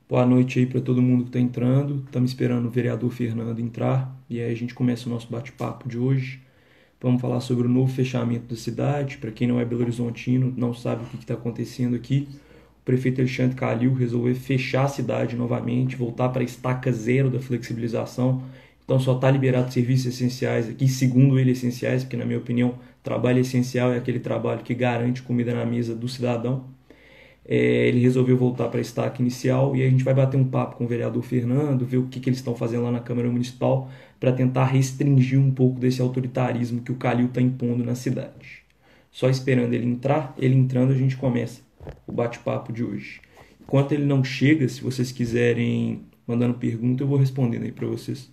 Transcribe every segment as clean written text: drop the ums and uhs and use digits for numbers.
Boa noite aí para todo mundo que está entrando. Estamos esperando o vereador Fernando entrar e aí a gente começa o nosso bate-papo de hoje. Vamos falar sobre o novo fechamento da cidade. Para quem não é Belo Horizontino, não sabe o que está acontecendo aqui. O prefeito Alexandre Calil resolveu fechar a cidade novamente, voltar para a estaca zero da flexibilização. Então só está liberado serviços essenciais aqui, segundo ele essenciais, porque na minha opinião, trabalho essencial é aquele trabalho que garante comida na mesa do cidadão. Ele resolveu voltar para a estaca inicial e a gente vai bater um papo com o vereador Fernando, ver o que eles estão fazendo lá na Câmara Municipal para tentar restringir um pouco desse autoritarismo que o Calil está impondo na cidade. Só esperando ele entrar, ele entrando a gente começa o bate-papo de hoje. Enquanto ele não chega, se vocês quiserem mandando pergunta, eu vou respondendo aí para vocês.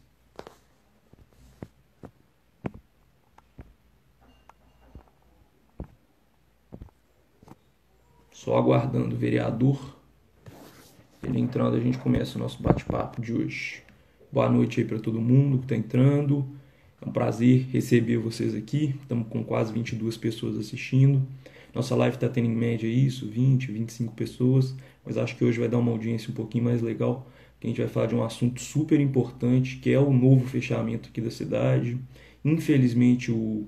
Só aguardando o vereador. Ele entrando, a gente começa o nosso bate-papo de hoje. Boa noite aí para todo mundo que está entrando. É um prazer receber vocês aqui. Estamos com quase 22 pessoas assistindo. Nossa live está tendo em média isso, 20, 25 pessoas. Mas acho que hoje vai dar uma audiência um pouquinho mais legal. Que a gente vai falar de um assunto super importante, que é o novo fechamento aqui da cidade. Infelizmente, o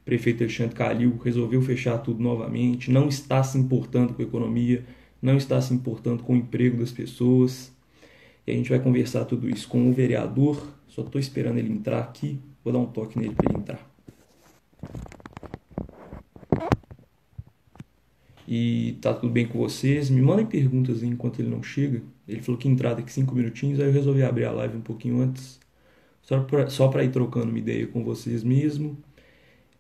prefeito Alexandre Calil resolveu fechar tudo novamente. Não está se importando com a economia, não está se importando com o emprego das pessoas. E a gente vai conversar tudo isso com o vereador. Só estou esperando ele entrar aqui. Vou dar um toque nele para ele entrar. E tá tudo bem com vocês? Me mandem perguntas aí enquanto ele não chega. Ele falou que entrar daqui 5 minutinhos, aí eu resolvi abrir a live um pouquinho antes. Só para ir trocando uma ideia com vocês mesmo.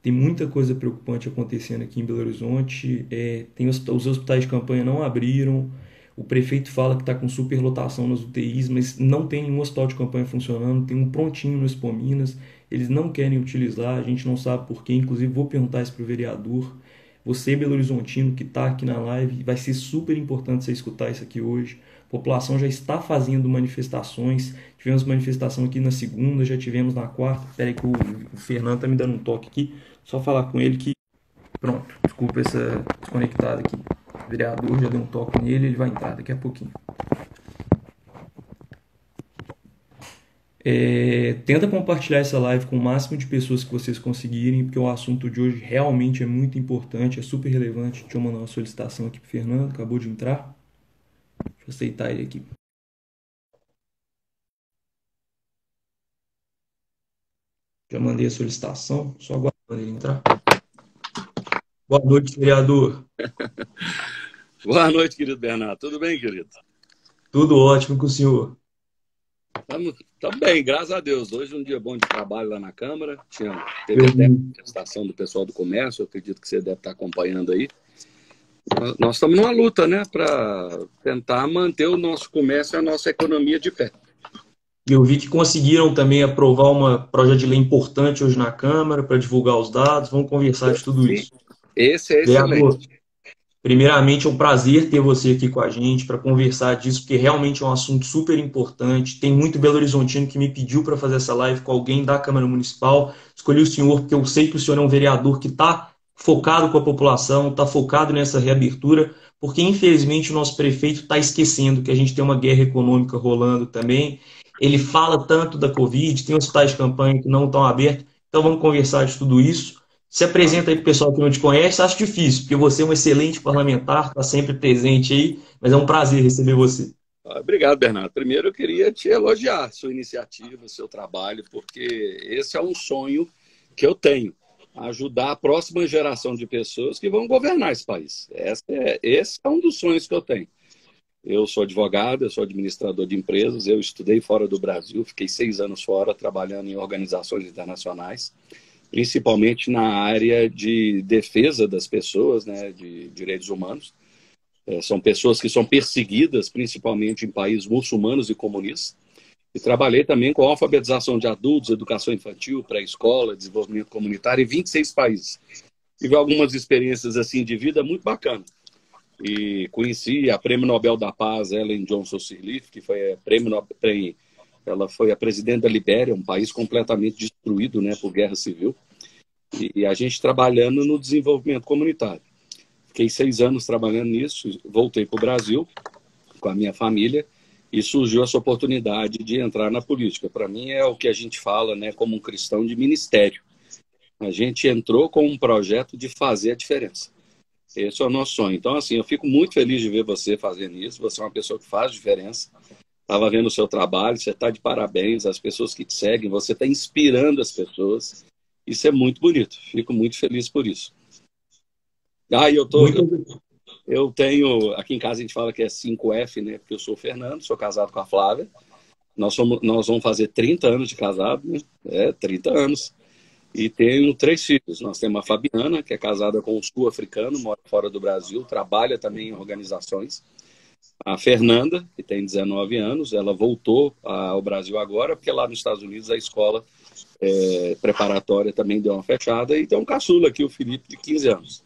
Tem muita coisa preocupante acontecendo aqui em Belo Horizonte. Tem os hospitais de campanha não abriram. O prefeito fala que está com superlotação nas UTIs, mas não tem nenhum hospital de campanha funcionando. Tem um prontinho no Expo Minas. Eles não querem utilizar, a gente não sabe por quê. Inclusive, vou perguntar isso para o vereador. Você, Belo Horizontino, que está aqui na live, vai ser super importante você escutar isso aqui hoje. A população já está fazendo manifestações. Tivemos manifestação aqui na segunda, já tivemos na quarta. Espera aí que o Fernando está me dando um toque aqui. Só falar com ele que... Pronto, desculpa essa desconectada aqui. O vereador já deu um toque nele, ele vai entrar daqui a pouquinho. Tenta compartilhar essa live com o máximo de pessoas que vocês conseguirem, porque o assunto de hoje realmente é muito importante, é super relevante. Deixa eu mandar uma solicitação aqui pro Fernando, acabou de entrar. Deixa eu aceitar ele aqui. Já mandei a solicitação, só aguardando ele entrar. Boa noite, vereador. Boa noite, querido Bernardo. Tudo bem, querido? Tudo ótimo com o senhor. Estamos bem, graças a Deus. Hoje é um dia bom de trabalho lá na Câmara. Teve Eu até a vi. manifestação do pessoal do comércio, eu acredito que você deve estar acompanhando aí. Nós estamos numa luta, né, para tentar manter o nosso comércio e a nossa economia de pé. Eu vi que conseguiram também aprovar um projeto de lei importante hoje na Câmara para divulgar os dados. Vamos conversar de tudo Sim, isso. esse é Vereador, excelente. primeiramente, é um prazer ter você aqui com a gente para conversar disso, porque realmente é um assunto super importante. Tem muito Belo Horizontino que me pediu para fazer essa live com alguém da Câmara Municipal. Escolhi o senhor porque eu sei que o senhor é um vereador que está focado com a população, está focado nessa reabertura, porque infelizmente o nosso prefeito está esquecendo que a gente tem uma guerra econômica rolando também. Ele fala tanto da Covid, tem hospitais de campanha que não estão abertos, então vamos conversar de tudo isso. Se apresenta aí para o pessoal que não te conhece, acho difícil, porque você é um excelente parlamentar, está sempre presente aí, mas é um prazer receber você. Obrigado, Bernardo. Primeiro, eu queria te elogiar sua iniciativa, seu trabalho, porque esse é um sonho que eu tenho. Ajudar a próxima geração de pessoas que vão governar esse país. Esse é um dos sonhos que eu tenho. Eu sou advogado, eu sou administrador de empresas, eu estudei fora do Brasil, fiquei 6 anos fora trabalhando em organizações internacionais, principalmente na área de defesa das pessoas, né, de direitos humanos. São pessoas que são perseguidas, principalmente em países muçulmanos e comunistas. E trabalhei também com alfabetização de adultos, educação infantil, pré-escola, desenvolvimento comunitário em 26 países. Tive algumas experiências assim de vida muito bacanas. E conheci a Prêmio Nobel da Paz, Ellen Johnson Sirleaf, que foi ela foi a presidente da Libéria, um país completamente destruído, né, por guerra civil. E a gente trabalhando no desenvolvimento comunitário. Fiquei 6 anos trabalhando nisso, voltei para o Brasil com a minha família e surgiu essa oportunidade de entrar na política. Para mim é o que a gente fala, né, como um cristão, de ministério. A gente entrou com um projeto de fazer a diferença. Esse é o nosso sonho. Então, assim, eu fico muito feliz de ver você fazendo isso. Você é uma pessoa que faz diferença. Estava vendo o seu trabalho, você está de parabéns, as pessoas que te seguem, você está inspirando as pessoas. Isso é muito bonito. Fico muito feliz por isso. Muito Eu tenho, aqui em casa a gente fala que é 5F, né? Porque eu sou o Fernando, sou casado com a Flávia. Nós vamos fazer 30 anos de casado, né? 30 anos. E tenho 3 filhos. Nós temos a Fabiana, que é casada com um sul-africano, mora fora do Brasil, trabalha também em organizações. A Fernanda, que tem 19 anos, ela voltou ao Brasil agora, porque lá nos Estados Unidos a escola preparatória também deu uma fechada. E tem um caçula aqui, o Felipe, de 15 anos.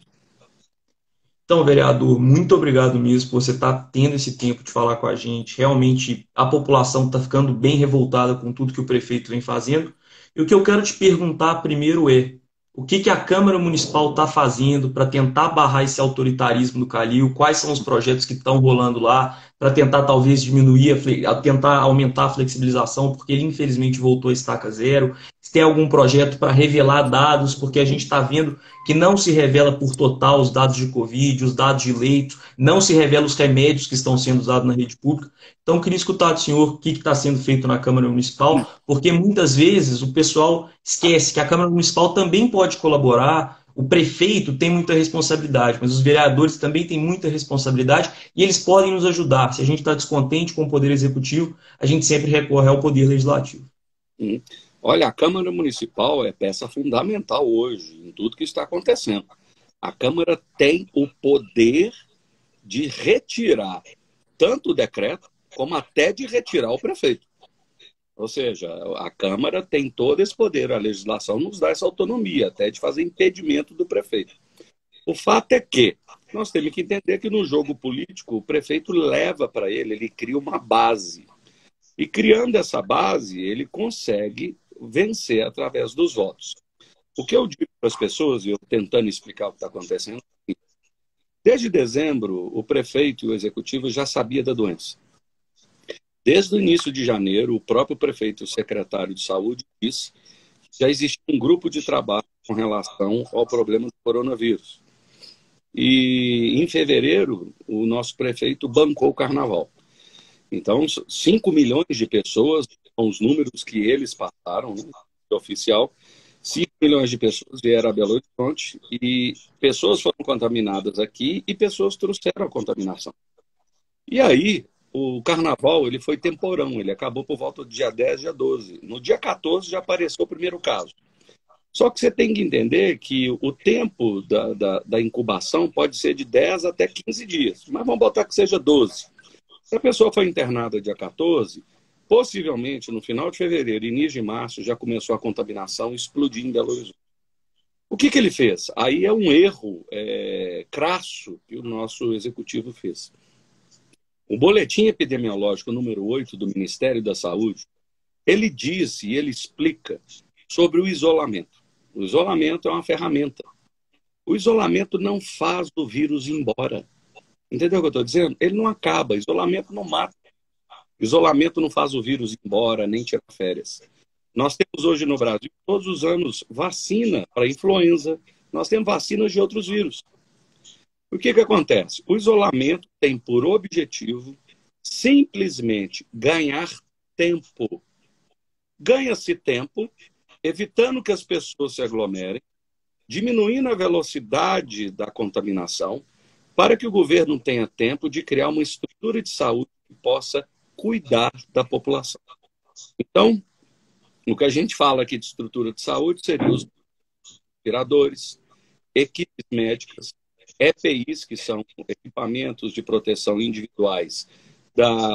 Então, vereador, muito obrigado mesmo por você estar tendo esse tempo de falar com a gente. Realmente, a população está ficando bem revoltada com tudo que o prefeito vem fazendo. E o que eu quero te perguntar primeiro é: o que que a Câmara Municipal está fazendo para tentar barrar esse autoritarismo do Calil? Quais são os projetos que estão rolando lá para tentar talvez diminuir, tentar aumentar a flexibilização, porque ele infelizmente voltou a estaca zero? Se tem algum projeto para revelar dados, porque a gente está vendo que não se revela por total os dados de Covid, os dados de leito, não se revela os remédios que estão sendo usados na rede pública. Então, eu queria escutar do senhor o que está sendo feito na Câmara Municipal, porque muitas vezes o pessoal esquece que a Câmara Municipal também pode colaborar, o prefeito tem muita responsabilidade, mas os vereadores também têm muita responsabilidade e eles podem nos ajudar. Se a gente está descontente com o Poder Executivo, a gente sempre recorre ao Poder Legislativo. Olha, a Câmara Municipal é peça fundamental hoje em tudo que está acontecendo. A Câmara tem o poder de retirar tanto o decreto, como até de retirar o prefeito. Ou seja, a Câmara tem todo esse poder, a legislação nos dá essa autonomia, até de fazer impedimento do prefeito. O fato é que nós temos que entender que no jogo político o prefeito leva para ele cria uma base. E criando essa base, ele consegue vencer através dos votos. O que eu digo para as pessoas, e eu tentando explicar o que está acontecendo, desde dezembro, o prefeito e o executivo já sabiam da doença. Desde o início de janeiro, o próprio prefeito e o secretário de saúde disse que já existia um grupo de trabalho com relação ao problema do coronavírus. E em fevereiro, o nosso prefeito bancou o carnaval. Então, 5 milhões de pessoas, são os números que eles passaram, né, oficial, 5 milhões de pessoas vieram a Belo Horizonte e pessoas foram contaminadas aqui e pessoas trouxeram a contaminação. E aí, o carnaval ele foi temporão, ele acabou por volta do dia 10, dia 12. No dia 14 já apareceu o primeiro caso. Só que você tem que entender que o tempo da incubação pode ser de 10 até 15 dias, mas vamos botar que seja 12. Se a pessoa foi internada dia 14, possivelmente no final de fevereiro, início de março, já começou a contaminação explodir em Belo Horizonte. O que ele fez? Aí é um erro crasso que o nosso executivo fez. O boletim epidemiológico número 8 do Ministério da Saúde, ele diz e ele explica sobre o isolamento. O isolamento é uma ferramenta. O isolamento não faz o vírus ir embora. Entendeu o que eu estou dizendo? Ele não acaba, isolamento não mata. Isolamento não faz o vírus ir embora, nem tirar férias. Nós temos hoje no Brasil, todos os anos, vacina para influenza. Nós temos vacinas de outros vírus. O que acontece? O isolamento tem por objetivo simplesmente ganhar tempo. Ganha-se tempo, evitando que as pessoas se aglomerem, diminuindo a velocidade da contaminação, para que o governo tenha tempo de criar uma estrutura de saúde que possa cuidar da população. Então, o que a gente fala aqui de estrutura de saúde seria os respiradores, equipes médicas, EPIs, que são equipamentos de proteção individuais,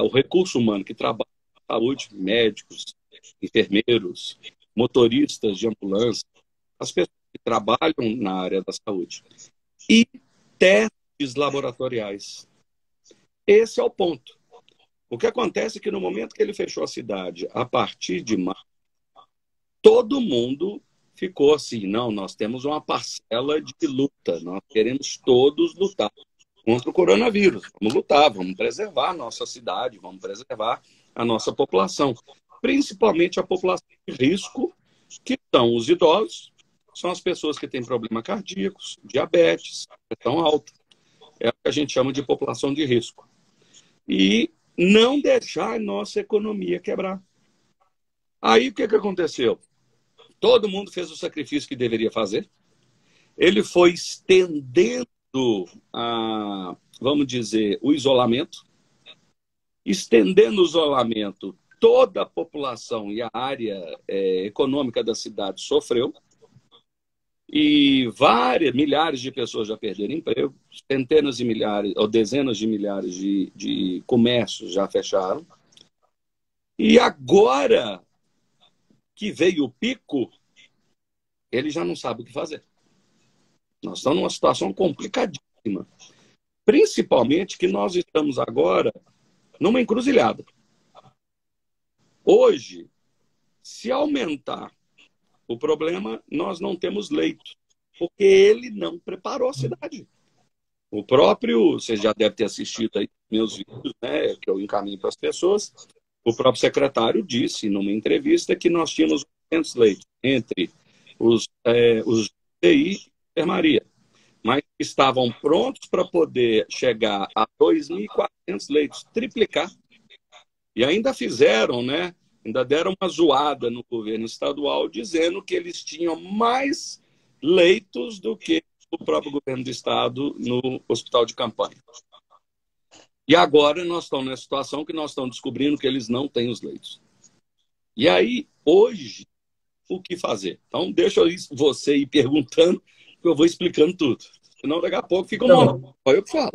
o recurso humano que trabalha na saúde, médicos, enfermeiros, motoristas de ambulância, as pessoas que trabalham na área da saúde. E testes laboratoriais. Esse é o ponto. O que acontece é que no momento que ele fechou a cidade, a partir de março, todo mundo ficou assim, não, nós temos uma parcela de luta, nós queremos todos lutar. contra o coronavírus. Vamos lutar, vamos preservar a nossa cidade, vamos preservar a nossa população, principalmente a população de risco, que são os idosos, são as pessoas que têm problemas cardíacos, diabetes, pressão alta. É o que a gente chama de população de risco. E não deixar a nossa economia quebrar. Aí o que aconteceu? Todo mundo fez o sacrifício que deveria fazer. Ele foi estendendo, vamos dizer, o isolamento. Estendendo o isolamento, toda a população e a área econômica da cidade sofreu. E milhares de pessoas já perderam emprego, centenas de milhares ou dezenas de milhares de comércios já fecharam. E agora que veio o pico, ele já não sabe o que fazer. Nós estamos numa situação complicadíssima. Principalmente que nós estamos agora numa encruzilhada. Hoje, se aumentar o problema, nós não temos leito, porque ele não preparou a cidade. O próprio, você já deve ter assistido aí meus vídeos, né, que eu encaminho para as pessoas, o próprio secretário disse numa entrevista que nós tínhamos 800 leitos entre os UTI e enfermaria, mas estavam prontos para poder chegar a 2.400 leitos, triplicar. E ainda fizeram, né? Ainda deram uma zoada no governo estadual, dizendo que eles tinham mais leitos do que o próprio governo do estado no hospital de campanha. E agora nós estamos nessa situação que nós estamos descobrindo que eles não têm os leitos. E aí, hoje, o que fazer? Então, deixa você ir perguntando, que eu vou explicando tudo. Senão, daqui a pouco fica um monólogo. Olha eu que falo.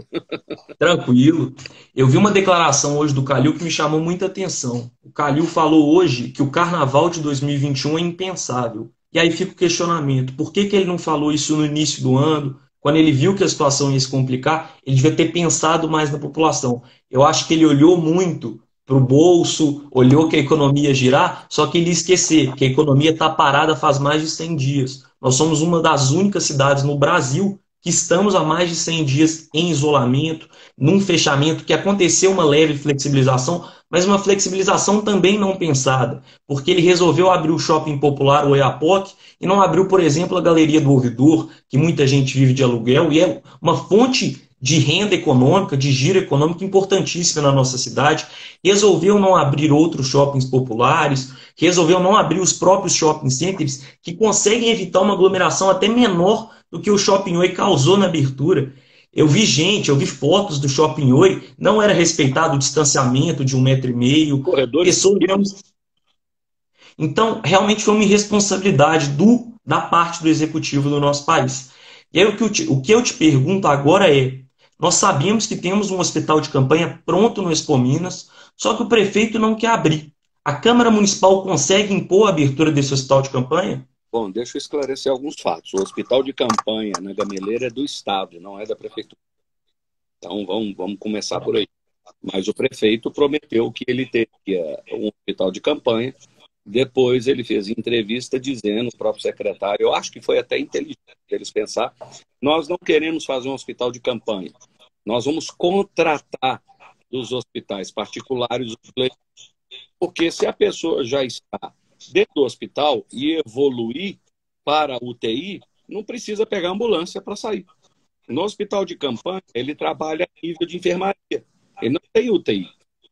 Tranquilo. Eu vi uma declaração hoje do Calil que me chamou muita atenção. O Calil falou hoje que o carnaval de 2021 é impensável. E aí fica o questionamento: por que ele não falou isso no início do ano? Quando ele viu que a situação ia se complicar, ele devia ter pensado mais na população. Eu acho que ele olhou muito para o bolso, olhou que a economia ia girar, só que ele ia esquecer que a economia está parada faz mais de 100 dias. Nós somos uma das únicas cidades no Brasil que estamos há mais de 100 dias em isolamento, num fechamento que aconteceu uma leve flexibilização, mas uma flexibilização também não pensada, porque ele resolveu abrir o shopping popular, o Oiapoque, e não abriu, por exemplo, a Galeria do Ouvidor, que muita gente vive de aluguel, e é uma fonte de renda econômica, de giro econômico importantíssima na nossa cidade. Resolveu não abrir outros shoppings populares, resolveu não abrir os próprios shopping centers, que conseguem evitar uma aglomeração até menor do que o Shopping Oi causou na abertura. Eu vi fotos do Shopping Oi, não era respeitado o distanciamento de 1,5 m, pessoas não... Então, realmente foi uma irresponsabilidade da parte do executivo do nosso país. E aí o que eu te pergunto agora é, nós sabemos que temos um hospital de campanha pronto no Expo Minas, só que o prefeito não quer abrir. A Câmara Municipal consegue impor a abertura desse hospital de campanha? Bom, deixa eu esclarecer alguns fatos. O hospital de campanha na Gameleira é do Estado, não é da Prefeitura. Então, vamos começar por aí. Mas o prefeito prometeu que ele teria um hospital de campanha. Depois ele fez entrevista dizendo, o próprio secretário, eu acho que foi até inteligente eles pensar, nós não queremos fazer um hospital de campanha. Nós vamos contratar dos hospitais particulares os leitos, porque se a pessoa já está dentro do hospital e evoluir para a UTI, não precisa pegar ambulância para sair. No hospital de campanha, ele trabalha a nível de enfermaria. Ele não tem UTI.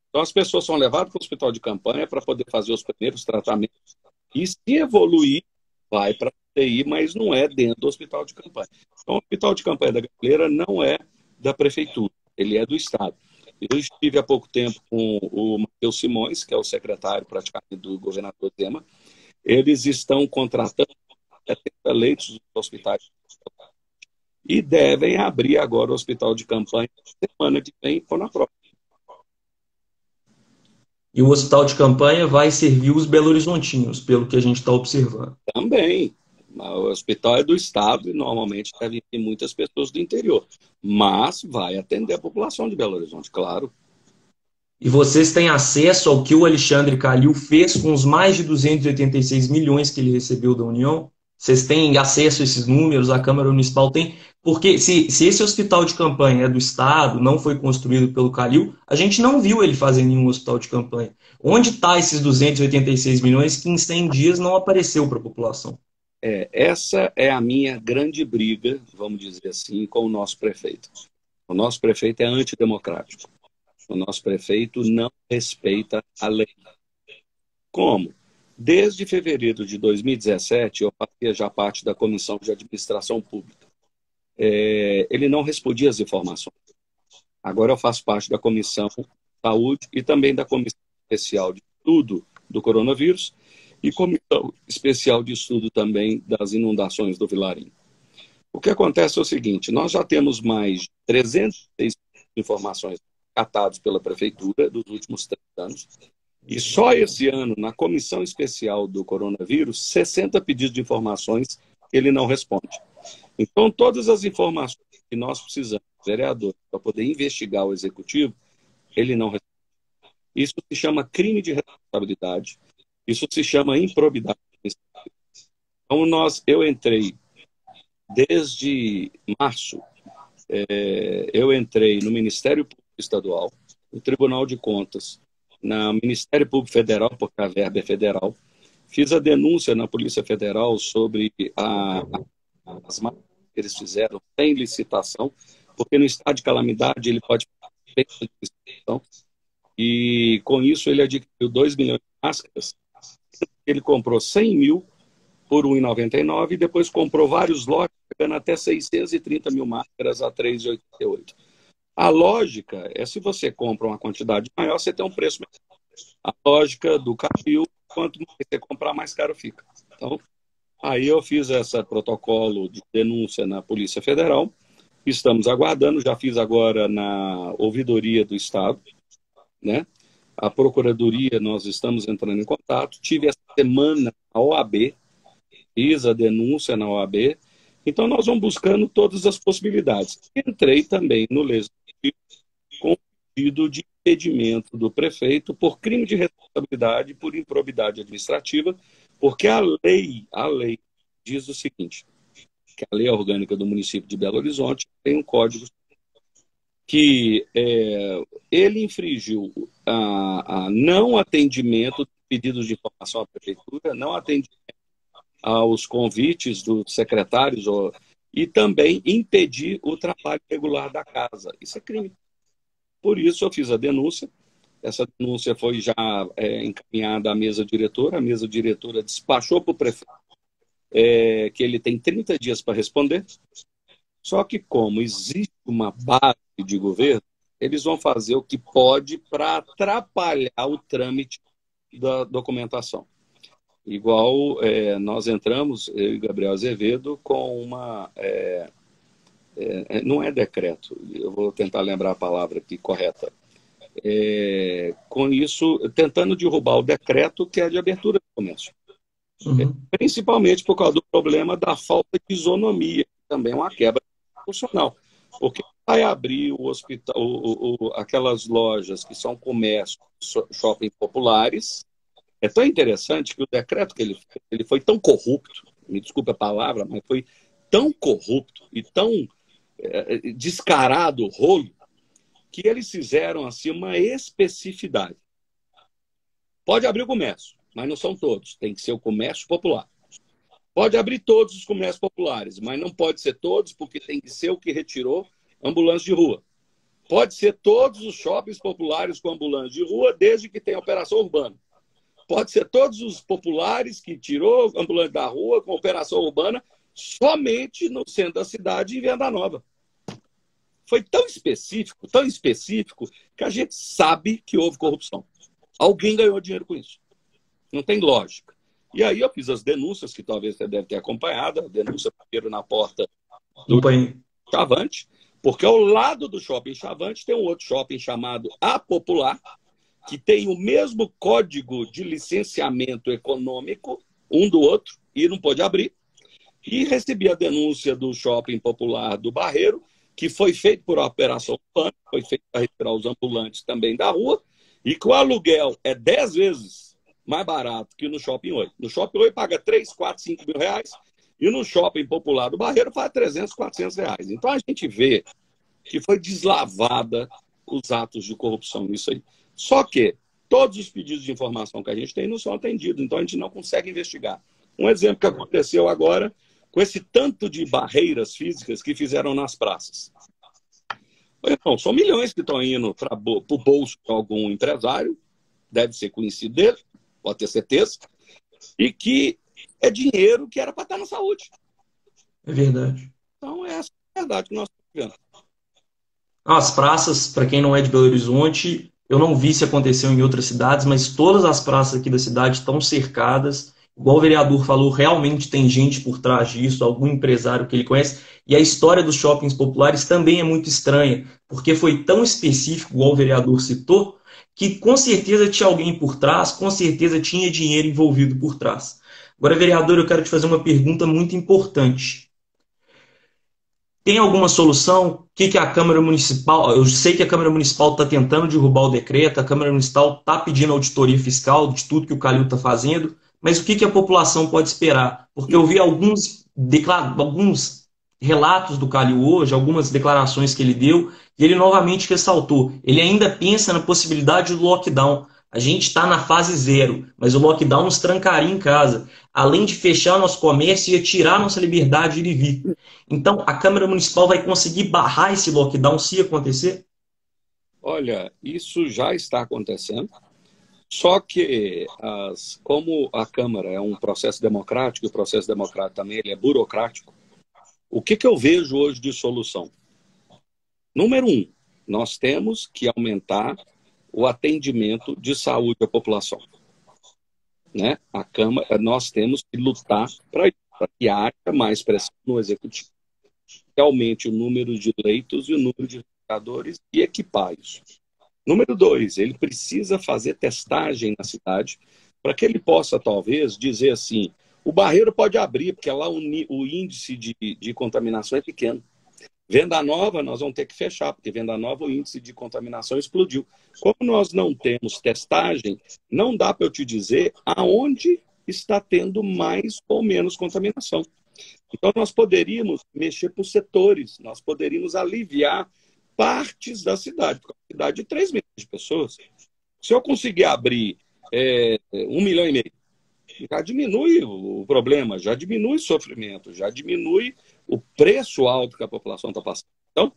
Então, as pessoas são levadas para o hospital de campanha para poder fazer os primeiros tratamentos. E se evoluir, vai para a UTI, mas não é dentro do hospital de campanha. Então, o hospital de campanha da Gameleira não é da Prefeitura, ele é do Estado. Eu estive há pouco tempo com o Matheus Simões, que é o secretário praticamente do governador Zema. Eles estão contratando 70 leitos dos hospitais e devem abrir agora o hospital de campanha semana que vem ou na próxima. E o hospital de campanha vai servir os belo-horizontinos, pelo que a gente está observando. Também. O hospital é do Estado e normalmente devem ter muitas pessoas do interior. Mas vai atender a população de Belo Horizonte, claro. E vocês têm acesso ao que o Alexandre Calil fez com os mais de 286 milhões que ele recebeu da União? Vocês têm acesso a esses números? A Câmara Municipal tem? Porque se esse hospital de campanha é do Estado, não foi construído pelo Calil, a gente não viu ele fazer nenhum hospital de campanha. Onde está esses 286 milhões que em 100 dias não apareceu para a população? Essa é a minha grande briga, vamos dizer assim, com o nosso prefeito. O nosso prefeito é antidemocrático. O nosso prefeito não respeita a lei. Como? Desde fevereiro de 2017, eu fazia já parte da Comissão de Administração Pública. Ele não respondia as informações. Agora eu faço parte da Comissão de Saúde e também da Comissão Especial de Estudo do Coronavírus e Comissão Especial de Estudo também das inundações do Vilarinho. O que acontece é o seguinte, nós já temos mais de 306 informações catadas pela Prefeitura dos últimos 3 anos, e só esse ano, na Comissão Especial do Coronavírus, 60 pedidos de informações ele não responde. Então, todas as informações que nós precisamos, vereador, para poder investigar o Executivo, ele não responde. Isso se chama crime de responsabilidade, isso se chama improbidade. Então, eu entrei desde março, eu entrei no Ministério Público Estadual, no Tribunal de Contas, no Ministério Público Federal, porque a verba é federal, fiz a denúncia na Polícia Federal sobre as máquinas que eles fizeram sem licitação, porque no estado de calamidade ele pode fazer sem licitação, e com isso ele adquiriu 2 milhões de máscaras, ele comprou 100 mil por R$ 1,99 e depois comprou vários lotes, chegando até 630 mil máscaras a R$ 3,88. A lógica é, se você compra uma quantidade maior, você tem um preço menor. A lógica do Calil, quanto mais você comprar, mais caro fica. Então, aí eu fiz esse protocolo de denúncia na Polícia Federal, estamos aguardando, já fiz agora na Ouvidoria do Estado, né? A Procuradoria, nós estamos entrando em contato, tive essa semana a OAB, fiz a denúncia na OAB, então nós vamos buscando todas as possibilidades. Entrei também no Legislativo com o pedido de impedimento do prefeito por crime de responsabilidade, por improbidade administrativa, porque a lei diz o seguinte, que a lei orgânica do município de Belo Horizonte tem um código que ele infringiu a não atendimento de pedidos de informação à prefeitura, não atendimento aos convites dos secretários e também impedir o trabalho regular da casa. Isso é crime. Por isso eu fiz a denúncia. Essa denúncia foi já encaminhada à mesa diretora. A mesa diretora despachou para o prefeito que ele tem 30 dias para responder. Só que como existe uma base de governo, eles vão fazer o que pode para atrapalhar o trâmite da documentação. Igual nós entramos, eu e Gabriel Azevedo, com uma... não é decreto, eu vou tentar lembrar a palavra aqui correta. Com isso, tentando derrubar o decreto que é de abertura do comércio. Uhum. Principalmente por causa do problema da falta de isonomia, que também é uma quebra funcional. Porque vai abrir o hospital, aquelas lojas que são comércio, shopping populares. É tão interessante que o decreto que ele foi tão corrupto, me desculpe a palavra, mas foi tão corrupto e tão descarado o rolo, que eles fizeram assim uma especificidade. Pode abrir o comércio, mas não são todos, tem que ser o comércio popular. Pode abrir todos os comércios populares, mas não pode ser todos, porque tem que ser o que retirou ambulância de rua. Pode ser todos os shoppings populares com ambulância de rua, desde que tenha operação urbana. Pode ser todos os populares que tirou ambulante da rua com operação urbana somente no centro da cidade em Venda Nova. Foi tão específico, que a gente sabe que houve corrupção. Alguém ganhou dinheiro com isso. Não tem lógica. E aí eu fiz as denúncias, que talvez você deve ter acompanhado, a denúncia primeiro na porta do Chavante, porque ao lado do shopping Chavante tem um outro shopping chamado A Popular, que tem o mesmo código de licenciamento econômico, um do outro, e não pode abrir. E recebi a denúncia do shopping popular do Barreiro, que foi feito por operação urbana, foi feito para retirar os ambulantes também da rua, e que o aluguel é 10 vezes mais barato que no Shopping Oi. No Shopping Oi paga 3, 4, 5 mil reais, E no shopping popular do Barreiro faz 300, 400 reais. Então a gente vê que foi deslavada os atos de corrupção nisso aí. Só que todos os pedidos de informação que a gente tem não são atendidos, então a gente não consegue investigar. Um exemplo que aconteceu agora com esse tanto de barreiras físicas que fizeram nas praças. Então, são milhões que estão indo para o bolso de algum empresário, deve ser conhecido dele, pode ter certeza, e que é dinheiro que era para estar na saúde. É verdade. Então, essa é a verdade que nós estamos vendo. As praças, para quem não é de Belo Horizonte, eu não vi se aconteceu em outras cidades, mas todas as praças aqui da cidade estão cercadas. Igual o vereador falou, realmente tem gente por trás disso, algum empresário que ele conhece. E a história dos shoppings populares também é muito estranha, porque foi tão específico, igual o vereador citou, que com certeza tinha alguém por trás, com certeza tinha dinheiro envolvido por trás. Agora, vereador, eu quero te fazer uma pergunta muito importante. Tem alguma solução? O que a Câmara Municipal... Eu sei que a Câmara Municipal está tentando derrubar o decreto, a Câmara Municipal está pedindo auditoria fiscal de tudo que o Calil está fazendo, mas o que a população pode esperar? Porque eu vi alguns relatos do Calil hoje, algumas declarações que ele deu, e ele novamente ressaltou, ele ainda pensa na possibilidade do lockdown. A gente está na fase zero, mas o lockdown nos trancaria em casa. Além de fechar nosso comércio, ia tirar nossa liberdade de ir e vir. Então, a Câmara Municipal vai conseguir barrar esse lockdown se acontecer? Olha, isso já está acontecendo, só que como a Câmara é um processo democrático, e o processo democrático também ele é burocrático, o que eu vejo hoje de solução? Número 1, nós temos que aumentar o atendimento de saúde à população. Né? A Câmara, nós temos que lutar para que haja mais pressão no Executivo, que aumente o número de leitos e o número de respiradores e equipar isso. Número 2, ele precisa fazer testagem na cidade para que ele possa, talvez, dizer assim, o Barreiro pode abrir, porque lá o índice de contaminação é pequeno. Venda Nova, nós vamos ter que fechar, porque Venda Nova o índice de contaminação explodiu. Como nós não temos testagem, não dá para eu te dizer aonde está tendo mais ou menos contaminação. Então, nós poderíamos mexer por setores, nós poderíamos aliviar partes da cidade, porque é uma cidade de 3 milhões de pessoas. Se eu conseguir abrir 1,5 milhão, já diminui o problema, já diminui o sofrimento, já diminui o preço alto que a população está passando. Então,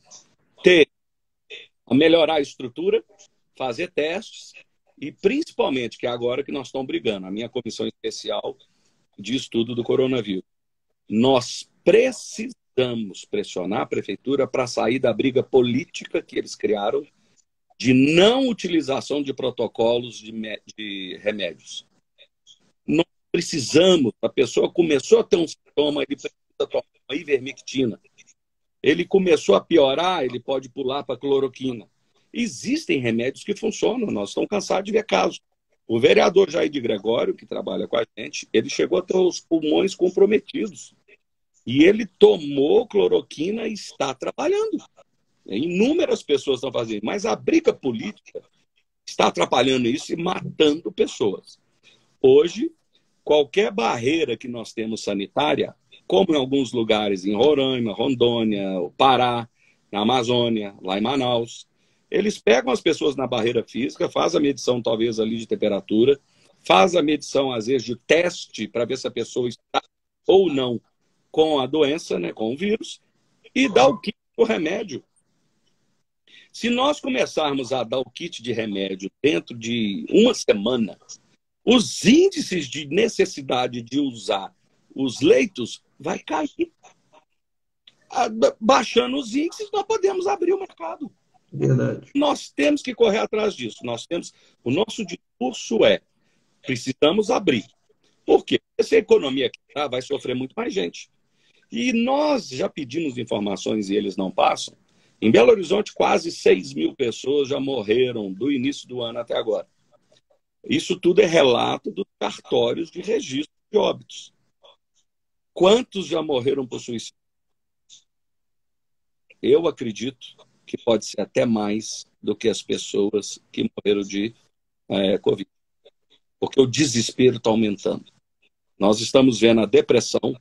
melhorar a estrutura, fazer testes e, principalmente, que é agora que nós estamos brigando, a minha comissão especial de estudo do coronavírus. Nós precisamos pressionar a prefeitura para sair da briga política que eles criaram de não utilização de protocolos de remédios. Nós precisamos, a pessoa começou a ter um sintoma, ele precisa tomar uma ivermectina. Ele começou a piorar, ele pode pular para cloroquina. Existem remédios que funcionam, nós estamos cansados de ver casos. O vereador Jair de Gregório, que trabalha com a gente, ele chegou a ter os pulmões comprometidos. E ele tomou cloroquina e está trabalhando. Inúmeras pessoas estão fazendo, mas a briga política está atrapalhando isso e matando pessoas. Hoje, qualquer barreira que nós temos sanitária, como em alguns lugares em Roraima, Rondônia, o Pará, na Amazônia, lá em Manaus, eles pegam as pessoas na barreira física, faz a medição talvez ali de temperatura, faz a medição às vezes de teste para ver se a pessoa está ou não com a doença, né, com o vírus, e dá o kit do remédio. Se nós começarmos a dar o kit de remédio dentro de uma semana, os índices de necessidade de usar os leitos vai cair. Baixando os índices, nós podemos abrir o mercado. Verdade. Nós temos que correr atrás disso. O nosso discurso é: precisamos abrir. Por quê? Essa economia quebrar vai sofrer muito mais gente. E nós já pedimos informações e eles não passam. Em Belo Horizonte, quase 6 mil pessoas já morreram do início do ano até agora. Isso tudo é relato dos cartórios de registro de óbitos. Quantos já morreram por suicídio? Eu acredito que pode ser até mais do que as pessoas que morreram de Covid. Porque o desespero está aumentando. Nós estamos vendo a depressão,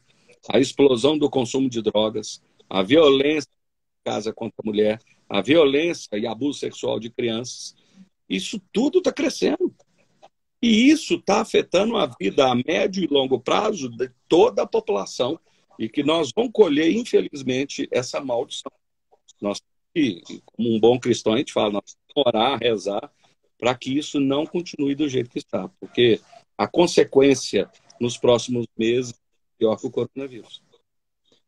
a explosão do consumo de drogas, a violência em casa contra a mulher, a violência e abuso sexual de crianças. Isso tudo está crescendo. E isso está afetando a vida a médio e longo prazo de toda a população e que nós vamos colher, infelizmente, essa maldição. Nós, como um bom cristão, a gente fala, nós temos que orar, rezar, para que isso não continue do jeito que está, porque a consequência nos próximos meses é pior que o coronavírus.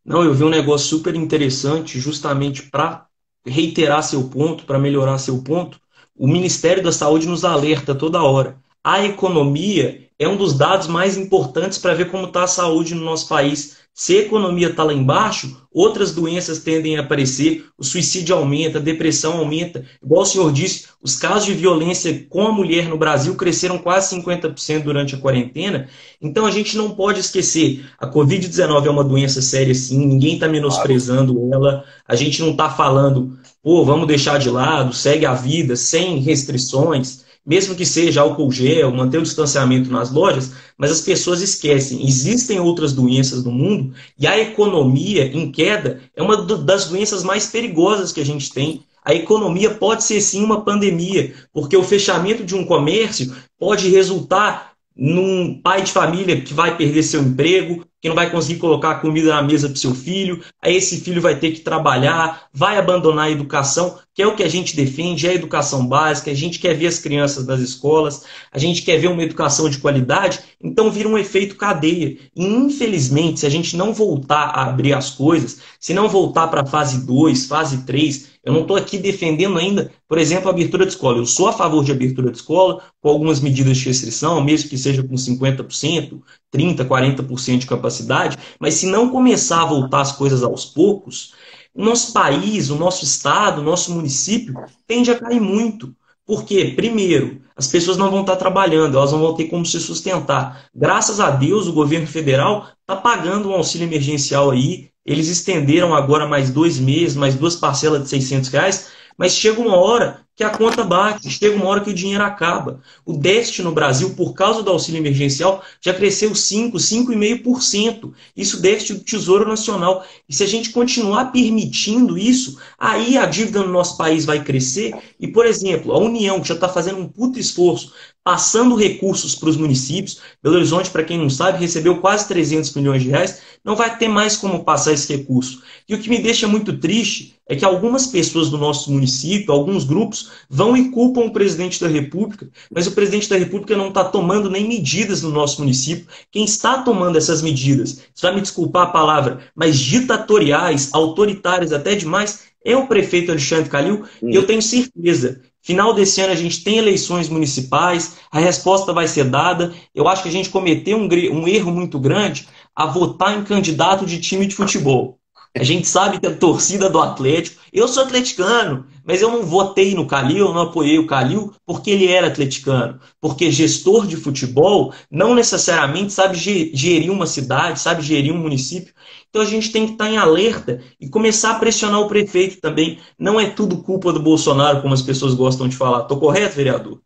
Não, eu vi um negócio super interessante, justamente para reiterar seu ponto, para melhorar seu ponto. O Ministério da Saúde nos alerta toda hora. A economia é um dos dados mais importantes para ver como está a saúde no nosso país. Se a economia está lá embaixo, outras doenças tendem a aparecer, o suicídio aumenta, a depressão aumenta. Igual o senhor disse, os casos de violência com a mulher no Brasil cresceram quase 50% durante a quarentena. Então a gente não pode esquecer, a Covid-19 é uma doença séria sim, ninguém está Claro. menosprezando ela, a gente não está falando, pô, vamos deixar de lado, segue a vida, sem restrições, mesmo que seja álcool gel, manter o distanciamento nas lojas, mas as pessoas esquecem, existem outras doenças no mundo e a economia em queda é uma das doenças mais perigosas que a gente tem. A economia pode ser sim uma pandemia, porque o fechamento de um comércio pode resultar num pai de família que vai perder seu emprego, que não vai conseguir colocar comida na mesa para o seu filho, aí esse filho vai ter que trabalhar, vai abandonar a educação, que é o que a gente defende, é a educação básica, a gente quer ver as crianças nas escolas, a gente quer ver uma educação de qualidade, então vira um efeito cadeia. E infelizmente, se a gente não voltar a abrir as coisas, se não voltar para a fase 2, fase 3, eu não estou aqui defendendo ainda, por exemplo, a abertura de escola. Eu sou a favor de abertura de escola, com algumas medidas de restrição, mesmo que seja com 50%, 30%, 40% de capacidade, mas se não começar a voltar as coisas aos poucos, o nosso país, o nosso estado, o nosso município tende a cair muito. Porque, primeiro, as pessoas não vão estar trabalhando, elas não vão ter como se sustentar. Graças a Deus, o governo federal está pagando um auxílio emergencial aí. Eles estenderam agora mais 2 meses, mais duas parcelas de R$ 600, mas chega uma hora que a conta bate, chega uma hora que o dinheiro acaba. O déficit no Brasil, por causa do auxílio emergencial, já cresceu 5,5%. Isso déficit do Tesouro Nacional. E se a gente continuar permitindo isso, aí a dívida no nosso país vai crescer. E, por exemplo, a União, que já está fazendo um puto esforço, passando recursos para os municípios, Belo Horizonte, para quem não sabe, recebeu quase R$ 300 milhões, não vai ter mais como passar esse recurso. E o que me deixa muito triste é que algumas pessoas do nosso município, alguns grupos, vão e culpam o presidente da República, mas o presidente da República não está tomando nem medidas no nosso município. Quem está tomando essas medidas, você vai me desculpar a palavra, mas ditatoriais, autoritárias até demais, é o prefeito Alexandre Calil, e eu tenho certeza. Final desse ano a gente tem eleições municipais, a resposta vai ser dada. Eu acho que a gente cometeu um erro muito grande a votar em candidato de time de futebol. A gente sabe que a torcida do Atlético. Eu sou atleticano, mas eu não votei no Calil, eu não apoiei o Calil porque ele era atleticano. Porque gestor de futebol não necessariamente sabe gerir uma cidade, sabe gerir um município. Então a gente tem que estar em alerta e começar a pressionar o prefeito também. Não é tudo culpa do Bolsonaro, como as pessoas gostam de falar. Estou correto, vereador?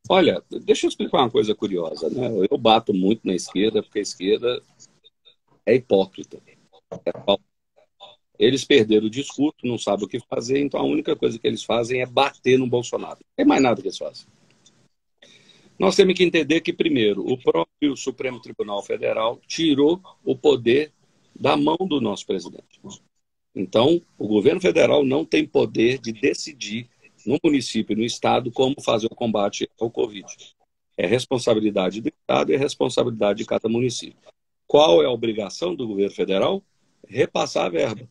Olha, deixa eu explicar uma coisa curiosa, né? Eu bato muito na esquerda, porque a esquerda é hipócrita. É falsa. Eles perderam o discurso, não sabem o que fazer, então a única coisa que eles fazem é bater no Bolsonaro. Não tem mais nada que eles fazem. Nós temos que entender que, primeiro, o próprio Supremo Tribunal Federal tirou o poder da mão do nosso presidente. Então, o governo federal não tem poder de decidir no município e no estado como fazer o combate ao Covid. É responsabilidade do estado e é responsabilidade de cada município. Qual é a obrigação do governo federal? Repassar a verba.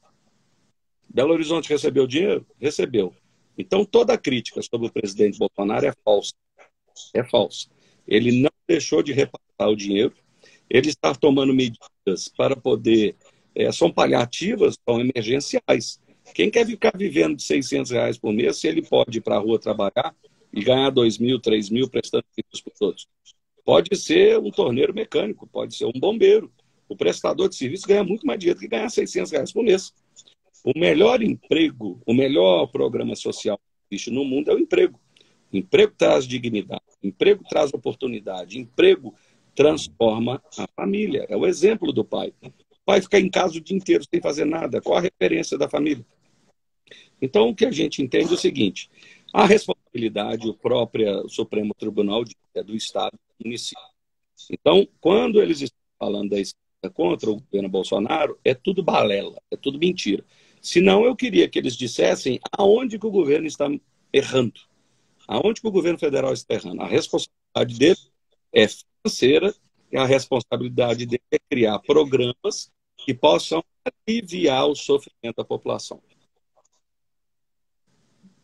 Belo Horizonte recebeu dinheiro? Recebeu. Então, toda crítica sobre o presidente Bolsonaro é falsa. É falsa. Ele não deixou de repassar o dinheiro, ele está tomando medidas para poder... são paliativas, são emergenciais. Quem quer ficar vivendo de R$ 600 por mês, se ele pode ir para a rua trabalhar e ganhar 2.000, 3.000 prestando serviços para os outros? Pode ser um torneiro mecânico, pode ser um bombeiro. O prestador de serviço ganha muito mais dinheiro que ganhar R$ 600 por mês. O melhor emprego, o melhor programa social que existe no mundo é o emprego. Emprego traz dignidade, emprego traz oportunidade, emprego transforma a família. É o exemplo do pai. vai ficar em casa o dia inteiro sem fazer nada. Qual a referência da família? Então, o que a gente entende é o seguinte: a responsabilidade, o próprio Supremo Tribunal é do Estado e do município. Então, quando eles estão falando da esquerda contra o governo Bolsonaro, é tudo balela, é tudo mentira. Senão, eu queria que eles dissessem aonde que o governo está errando. Aonde que o governo federal está errando? A responsabilidade dele é financeira e a responsabilidade dele é criar programas que possam aliviar o sofrimento da população.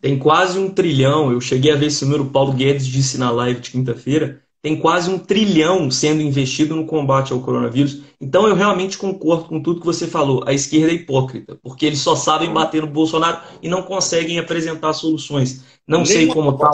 Tem quase 1 trilhão, eu cheguei a ver esse número, o Paulo Guedes disse na live de quinta-feira, tem quase 1 trilhão sendo investido no combate ao coronavírus. Então eu realmente concordo com tudo que você falou. A esquerda é hipócrita, porque eles só sabem bater no Bolsonaro e não conseguem apresentar soluções. Não sei Nenhuma como tá,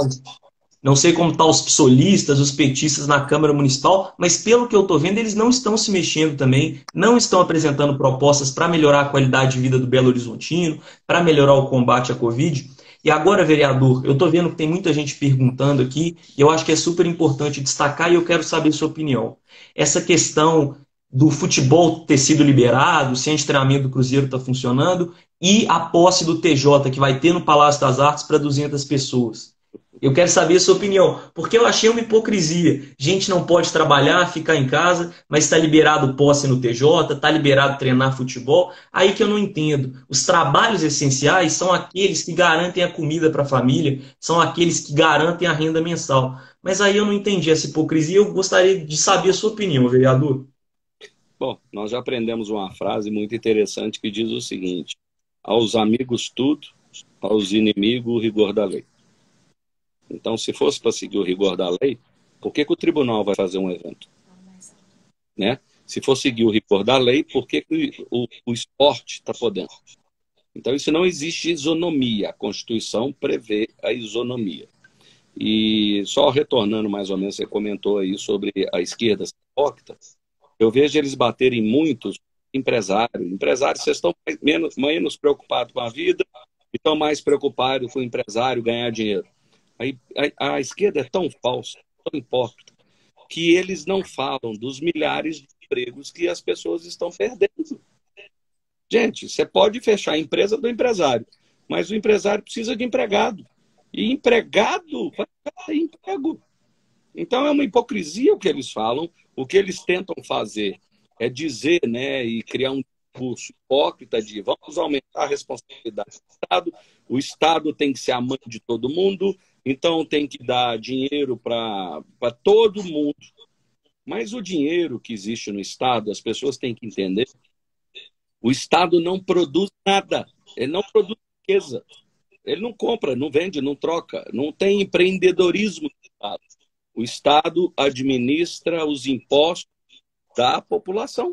não sei como tá os psolistas, os petistas na Câmara Municipal, mas pelo que eu estou vendo, eles não estão se mexendo também, não estão apresentando propostas para melhorar a qualidade de vida do Belo Horizontino, para melhorar o combate à Covid. E agora, vereador, eu estou vendo que tem muita gente perguntando aqui, e eu acho que é super importante destacar, e eu quero saber sua opinião. Essa questão do futebol ter sido liberado, se o treinamento do Cruzeiro está funcionando, e a posse do TJ, que vai ter no Palácio das Artes para 200 pessoas. Eu quero saber a sua opinião, porque eu achei uma hipocrisia. Gente não pode trabalhar, ficar em casa, mas está liberado posse no TJ, está liberado treinar futebol. Aí que eu não entendo. Os trabalhos essenciais são aqueles que garantem a comida para a família, são aqueles que garantem a renda mensal. Mas aí eu não entendi essa hipocrisia. Eu gostaria de saber a sua opinião, vereador. Bom, nós já aprendemos uma frase muito interessante que diz o seguinte: aos amigos tudo, aos inimigos o rigor da lei. Então, se fosse para seguir o rigor da lei, por que que o tribunal vai fazer um evento? Né? Se for seguir o rigor da lei, por que que o esporte está podendo? Então, isso não existe isonomia. A Constituição prevê a isonomia. E só retornando mais ou menos, você comentou aí sobre a esquerda hipócrita, eu vejo eles baterem muitos empresários. Empresários, vocês estão menos preocupados com a vida e estão mais preocupados com o empresário ganhar dinheiro. A esquerda é tão falsa, tão hipócrita, que eles não falam dos milhares de empregos que as pessoas estão perdendo. Gente, você pode fechar a empresa do empresário, mas o empresário precisa de empregado. E empregado vai ter emprego. Então é uma hipocrisia o que eles falam. O que eles tentam fazer é dizer, né, e criar um discurso hipócrita de vamos aumentar a responsabilidade do Estado, o Estado tem que ser a mãe de todo mundo, então tem que dar dinheiro para todo mundo. Mas o dinheiro que existe no Estado, as pessoas têm que entender, o Estado não produz nada, ele não produz riqueza, ele não compra, não vende, não troca, não tem empreendedorismo no Estado. O Estado administra os impostos da população.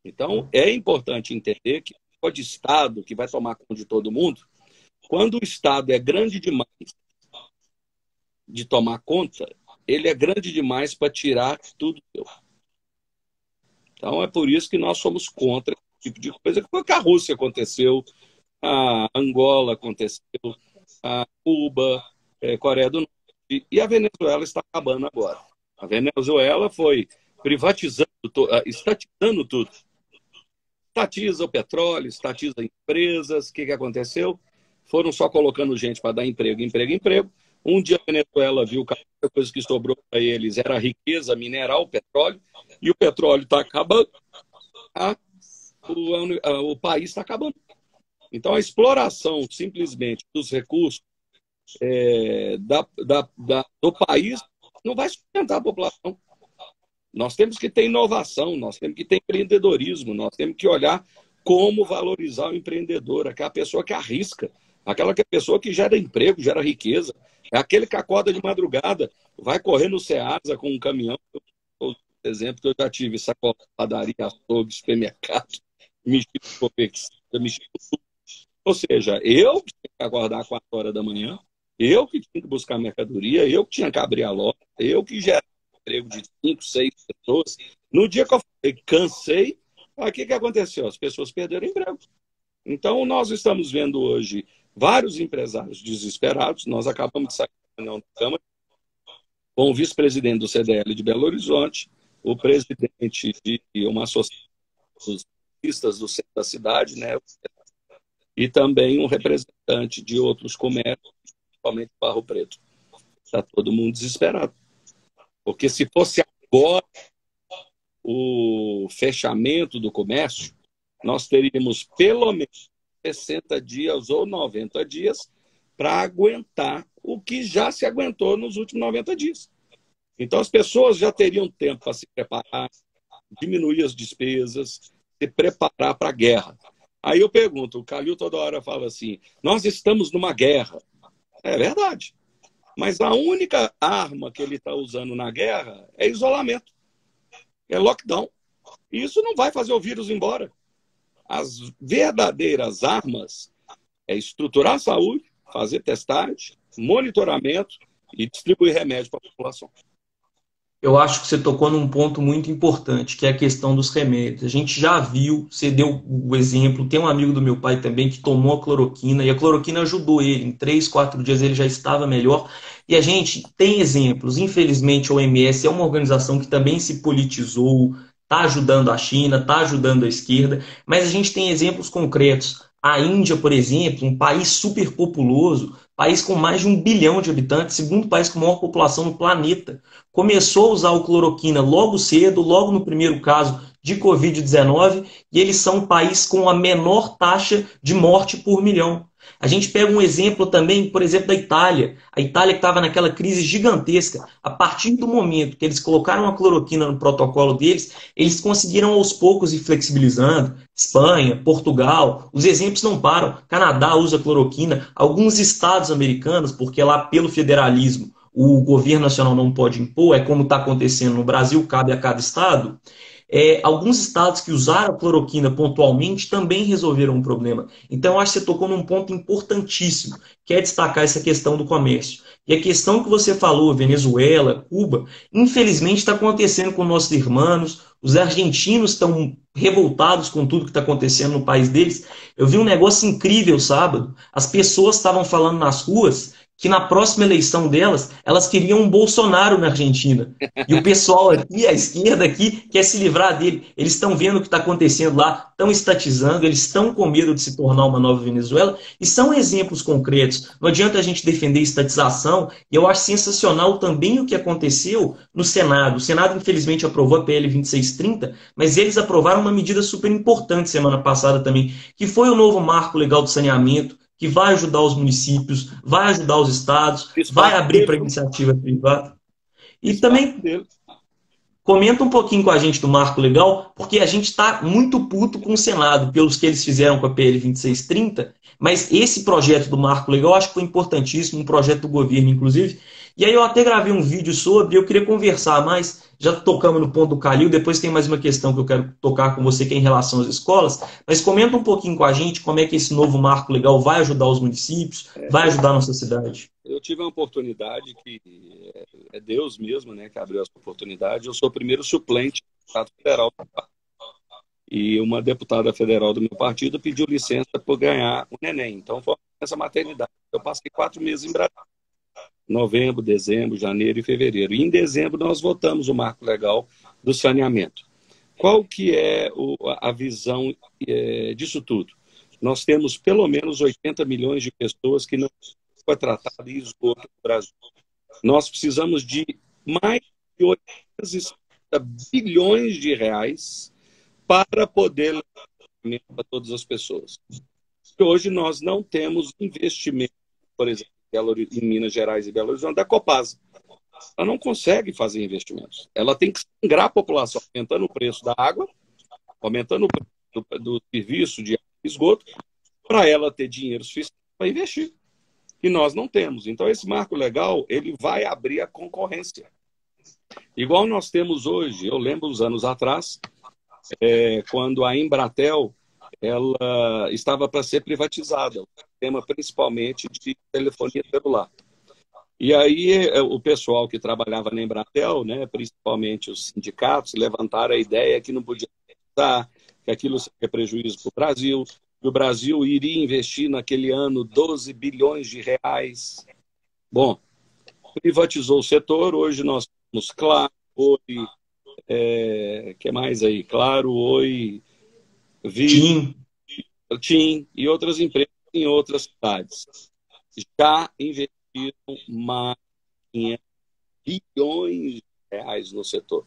Então, é importante entender que o Estado que vai tomar conta de todo mundo, quando o Estado é grande demais de tomar conta, ele é grande demais para tirar tudo. Então, é por isso que nós somos contra esse tipo de coisa. Que foi que a Rússia aconteceu, a Angola aconteceu, a Cuba, Coreia do Norte, e a Venezuela está acabando agora. A Venezuela foi privatizando, estatizando tudo. Estatiza o petróleo, estatiza empresas. O que aconteceu? Foram só colocando gente para dar emprego, emprego, emprego. Um dia a Venezuela viu que a coisa que sobrou para eles era a riqueza mineral, o petróleo, e o petróleo está acabando, o país está acabando. Então a exploração simplesmente dos recursos do país não vai sustentar a população. Nós temos que ter inovação, nós temos que ter empreendedorismo, nós temos que olhar como valorizar o empreendedor, aquela pessoa que arrisca, aquela pessoa que gera emprego, gera riqueza, é aquele que acorda de madrugada, vai correr no Ceasa com um caminhão. Por exemplo, que eu já tive sacola, padaria, açougue, supermercado, mexido com confecção, mexido com tudo. Ou seja, eu que tinha que acordar às 4 horas da manhã, eu que tinha que buscar mercadoria, eu que tinha que abrir a loja, eu que gerava emprego de 5, 6 pessoas. No dia que eu falei, cansei, o que aconteceu? As pessoas perderam emprego. Então, nós estamos vendo hoje vários empresários desesperados. Nós acabamos de sair da reunião da Câmara com o vice-presidente do CDL de Belo Horizonte, o presidente de uma associação dos artistas do centro da cidade, né? E também um representante de outros comércios, principalmente Barro Preto. Está todo mundo desesperado. Porque se fosse agora o fechamento do comércio, nós teríamos pelo menos 60 dias ou 90 dias para aguentar o que já se aguentou nos últimos 90 dias. Então, as pessoas já teriam tempo para se preparar, diminuir as despesas, se preparar para a guerra. Aí eu pergunto, o Calil toda hora fala assim, nós estamos numa guerra. É verdade. Mas a única arma que ele está usando na guerra é isolamento, é lockdown. E isso não vai fazer o vírus embora. As verdadeiras armas é estruturar a saúde, fazer testagem, monitoramento e distribuir remédio para a população. Eu acho que você tocou num ponto muito importante, que é a questão dos remédios. A gente já viu, você deu o exemplo, tem um amigo do meu pai também que tomou a cloroquina, e a cloroquina ajudou ele. Em 3, 4 dias ele já estava melhor. E a gente tem exemplos. Infelizmente, a OMS é uma organização que também se politizou, está ajudando a China, está ajudando a esquerda, mas a gente tem exemplos concretos. A Índia, por exemplo, um país superpopuloso, país com mais de 1 bilhão de habitantes, segundo país com maior população no planeta, começou a usar o cloroquina logo cedo, logo no primeiro caso de Covid-19, e eles são um país com a menor taxa de morte por milhão. A gente pega um exemplo também, por exemplo, da Itália. A Itália que estava naquela crise gigantesca. A partir do momento que eles colocaram a cloroquina no protocolo deles, eles conseguiram aos poucos ir flexibilizando. Espanha, Portugal, os exemplos não param. Canadá usa cloroquina. Alguns estados americanos, porque lá pelo federalismo o governo nacional não pode impor, é como está acontecendo no Brasil, cabe a cada estado. Alguns estados que usaram a cloroquina pontualmente também resolveram o problema. Então, eu acho que você tocou num ponto importantíssimo, que é destacar essa questão do comércio. E a questão que você falou, Venezuela, Cuba, infelizmente está acontecendo com nossos irmãos, os argentinos estão revoltados com tudo que está acontecendo no país deles. Eu vi um negócio incrível sábado, as pessoas estavam falando nas ruas que na próxima eleição delas, elas queriam um Bolsonaro na Argentina. E o pessoal aqui, a esquerda aqui, quer se livrar dele. Eles estão vendo o que está acontecendo lá, estão estatizando, eles estão com medo de se tornar uma nova Venezuela, e são exemplos concretos. Não adianta a gente defender estatização, e eu acho sensacional também o que aconteceu no Senado. O Senado, infelizmente, aprovou a PL 2630, mas eles aprovaram uma medida super importante semana passada também, que foi o novo marco legal do saneamento, que vai ajudar os municípios, vai ajudar os estados, vai abrir para iniciativa privada. E também comenta um pouquinho com a gente do marco legal, porque a gente está muito puto com o Senado, pelos que eles fizeram com a PL 2630, mas esse projeto do marco legal eu acho que foi importantíssimo, um projeto do governo, inclusive. E aí eu até gravei um vídeo sobre, eu queria conversar mais, já tocamos no ponto do Calil, depois tem mais uma questão que eu quero tocar com você, que é em relação às escolas, mas comenta um pouquinho com a gente como é que esse novo marco legal vai ajudar os municípios, vai ajudar a nossa cidade. Eu tive uma oportunidade que é Deus mesmo, né, que abriu essa oportunidade. Eu sou o primeiro suplente do Estado Federal. E uma deputada federal do meu partido pediu licença por ganhar o neném. Então, foi essa maternidade. Eu passei 4 meses em Brasília. Novembro, dezembro, janeiro e fevereiro. E em dezembro nós votamos o marco legal do saneamento. Qual que é a visão disso tudo? Nós temos pelo menos 80 milhões de pessoas que não foi tratado em esgoto no Brasil. Nós precisamos de mais de 850 bilhões de reais para poder levar para todas as pessoas. Hoje nós não temos investimento, por exemplo, em Minas Gerais e Belo Horizonte, da Copasa. Ela não consegue fazer investimentos. Ela tem que sangrar a população, aumentando o preço da água, aumentando o preço do serviço de esgoto, para ela ter dinheiro suficiente para investir. E nós não temos. Então, esse marco legal, ele vai abrir a concorrência. Igual nós temos hoje, eu lembro uns anos atrás, quando a Embratel ela estava para ser privatizada, o tema principalmente de telefonia celular. E aí o pessoal que trabalhava na Embratel, né, principalmente os sindicatos, levantaram a ideia que não podia privatizar, que aquilo seria prejuízo para o Brasil, que o Brasil iria investir naquele ano 12 bilhões de reais. Bom, privatizou o setor, hoje nós temos Claro, Oi, que mais aí? Claro, Oi, TIM. TIM e outras empresas em outras cidades já investiram mais de 500 bilhões de reais no setor.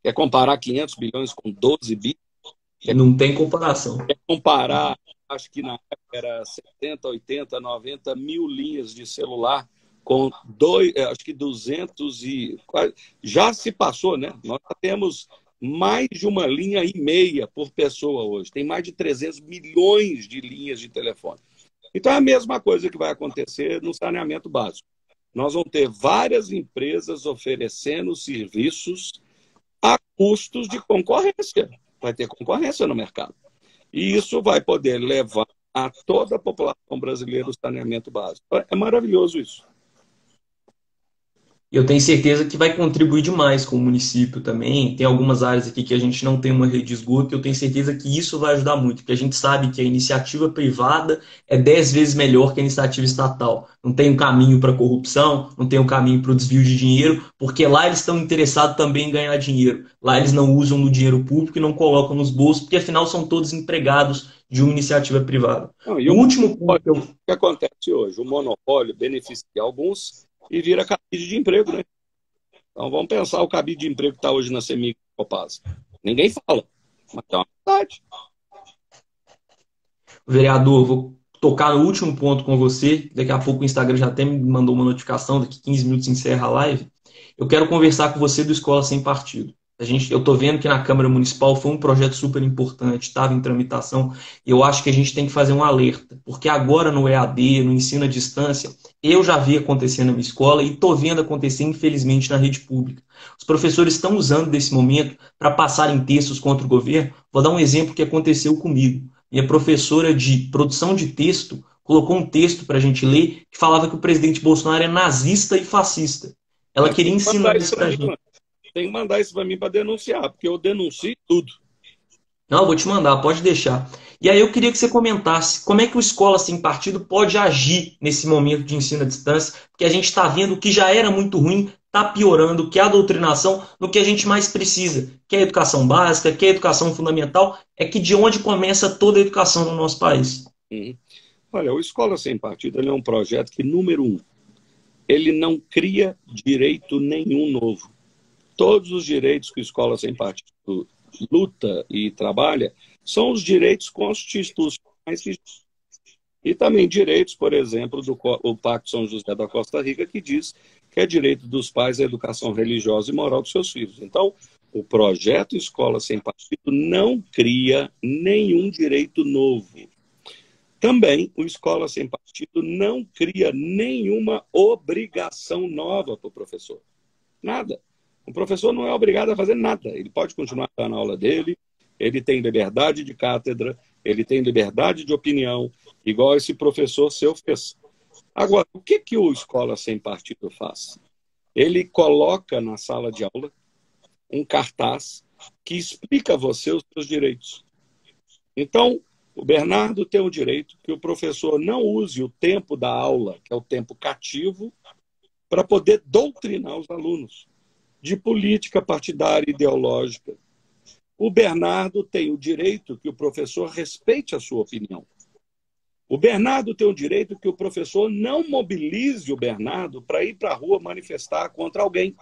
Quer comparar 500 bilhões com 12 bi? Não tem comparação. Quer comparar, acho que na época era 70, 80, 90 mil linhas de celular com acho que 200 e... Já se passou, né? Nós temos mais de uma linha e meia por pessoa hoje. Tem mais de 300 milhões de linhas de telefone. Então é a mesma coisa que vai acontecer no saneamento básico. Nós vamos ter várias empresas oferecendo serviços a custos de concorrência. Vai ter concorrência no mercado. E isso vai poder levar a toda a população brasileira o saneamento básico. É maravilhoso isso. Eu tenho certeza que vai contribuir demais com o município também. Tem algumas áreas aqui que a gente não tem uma rede de esgoto, e eu tenho certeza que isso vai ajudar muito, porque a gente sabe que a iniciativa privada é 10 vezes melhor que a iniciativa estatal. Não tem um caminho para corrupção, não tem um caminho para o desvio de dinheiro, porque lá eles estão interessados também em ganhar dinheiro. Lá eles não usam no dinheiro público e não colocam nos bolsos, porque afinal são todos empregados de uma iniciativa privada. Não, O último ponto o que acontece hoje? O monopólio beneficia alguns e vira cabide de emprego, né? Então vamos pensar o cabide de emprego que está hoje na CEMIG Copasa. Ninguém fala, mas é uma verdade. Vereador, vou tocar no último ponto com você. Daqui a pouco o Instagram já até me mandou uma notificação, daqui 15 minutos encerra a live. Eu quero conversar com você do Escola Sem Partido. Eu estou vendo que na Câmara Municipal foi um projeto super importante, estava em tramitação, e eu acho que a gente tem que fazer um alerta, porque agora no EAD, no ensino à distância, eu já vi acontecer na minha escola e estou vendo acontecer, infelizmente, na rede pública. Os professores estão usando desse momento para passarem textos contra o governo. Vou dar um exemplo que aconteceu comigo. Minha professora de produção de texto colocou um texto para a gente ler que falava que o presidente Bolsonaro é nazista e fascista. Ela queria ensinar isso para a gente. Tem que mandar isso para mim para denunciar, porque eu denuncio tudo. Não, eu vou te mandar, pode deixar. E aí eu queria que você comentasse como é que o Escola Sem Partido pode agir nesse momento de ensino à distância, porque a gente está vendo que já era muito ruim, está piorando, que é a doutrinação no que a gente mais precisa, que é a educação básica, que é a educação fundamental, é que de onde começa toda a educação no nosso país. Uhum. Olha, o Escola Sem Partido ele é um projeto que, número um, ele não cria direito nenhum novo. Todos os direitos que o Escola Sem Partido luta e trabalha são os direitos constitucionais e também direitos, por exemplo, do Pacto São José da Costa Rica, que diz que é direito dos pais à educação religiosa e moral dos seus filhos. Então, o projeto Escola Sem Partido não cria nenhum direito novo. Também, o Escola Sem Partido não cria nenhuma obrigação nova para o professor. Nada. O professor não é obrigado a fazer nada. Ele pode continuar na aula dele, ele tem liberdade de cátedra, ele tem liberdade de opinião, igual esse professor seu fez. Agora, o que o Escola Sem Partido faz? Ele coloca na sala de aula um cartaz que explica a você os seus direitos. Então, o Bernardo tem o direito que o professor não use o tempo da aula, que é o tempo cativo, para poder doutrinar os alunos de política partidária e ideológica. O Bernardo tem o direito que o professor respeite a sua opinião. O Bernardo tem o direito que o professor não mobilize o Bernardo para ir para a rua manifestar contra alguém.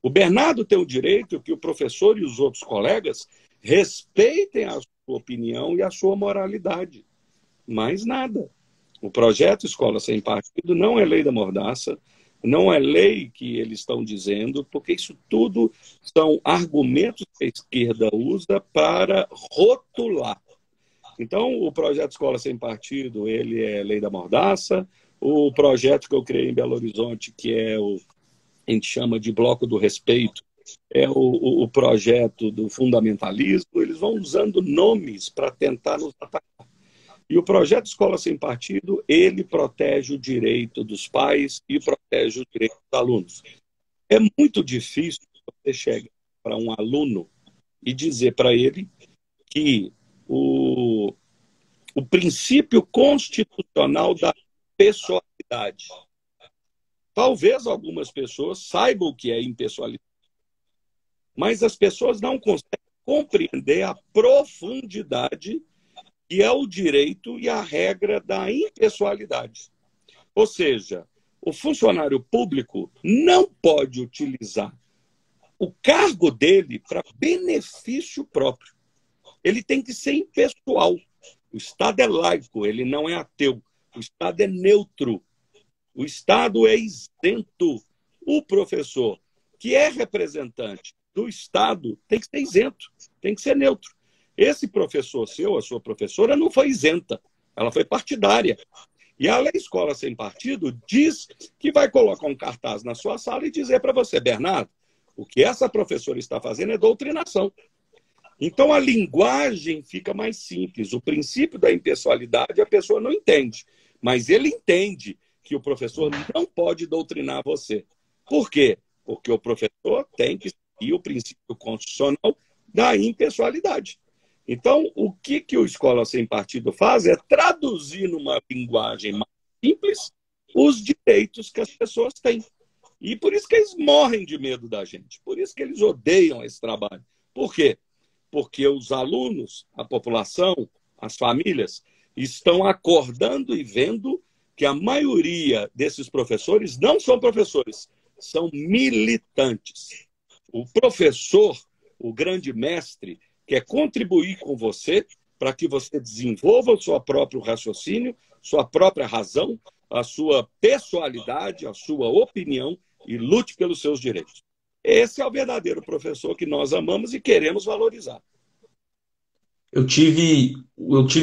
O Bernardo tem o direito que o professor e os outros colegas respeitem a sua opinião e a sua moralidade. Mais nada. O projeto Escola Sem Partido não é lei da mordaça, não é lei que eles estão dizendo, porque isso tudo são argumentos que a esquerda usa para rotular. Então, o projeto Escola Sem Partido, ele é lei da mordaça. O projeto que eu criei em Belo Horizonte, que é a gente chama de Bloco do Respeito, é o projeto do fundamentalismo. Eles vão usando nomes para tentar nos atacar. E o projeto Escola Sem Partido, ele protege o direito dos pais e protege o direito dos alunos. É muito difícil você chegar para um aluno e dizer para ele que o princípio constitucional da pessoalidade. Talvez algumas pessoas saibam o que é impessoalidade, mas as pessoas não conseguem compreender a profundidade que é o direito e a regra da impessoalidade. Ou seja, o funcionário público não pode utilizar o cargo dele para benefício próprio. Ele tem que ser impessoal. O Estado é laico, ele não é ateu. O Estado é neutro. O Estado é isento. O professor, que é representante do Estado, tem que ser isento, tem que ser neutro. Esse professor seu, a sua professora, não foi isenta, ela foi partidária. E a Lei Escola Sem Partido diz que vai colocar um cartaz na sua sala e dizer para você, Bernardo, o que essa professora está fazendo é doutrinação. Então a linguagem fica mais simples. O princípio da impessoalidade a pessoa não entende, mas ele entende que o professor não pode doutrinar você. Por quê? Porque o professor tem que seguir o princípio constitucional da impessoalidade. Então, o que o Escola Sem Partido faz é traduzir numa linguagem mais simples os direitos que as pessoas têm. E por isso que eles morrem de medo da gente. Por isso que eles odeiam esse trabalho. Por quê? Porque os alunos, a população, as famílias, estão acordando e vendo que a maioria desses professores não são professores, são militantes. O professor, o grande mestre, quer contribuir com você para que você desenvolva o seu próprio raciocínio, sua própria razão, a sua pessoalidade, a sua opinião e lute pelos seus direitos. Esse é o verdadeiro professor que nós amamos e queremos valorizar. Eu tive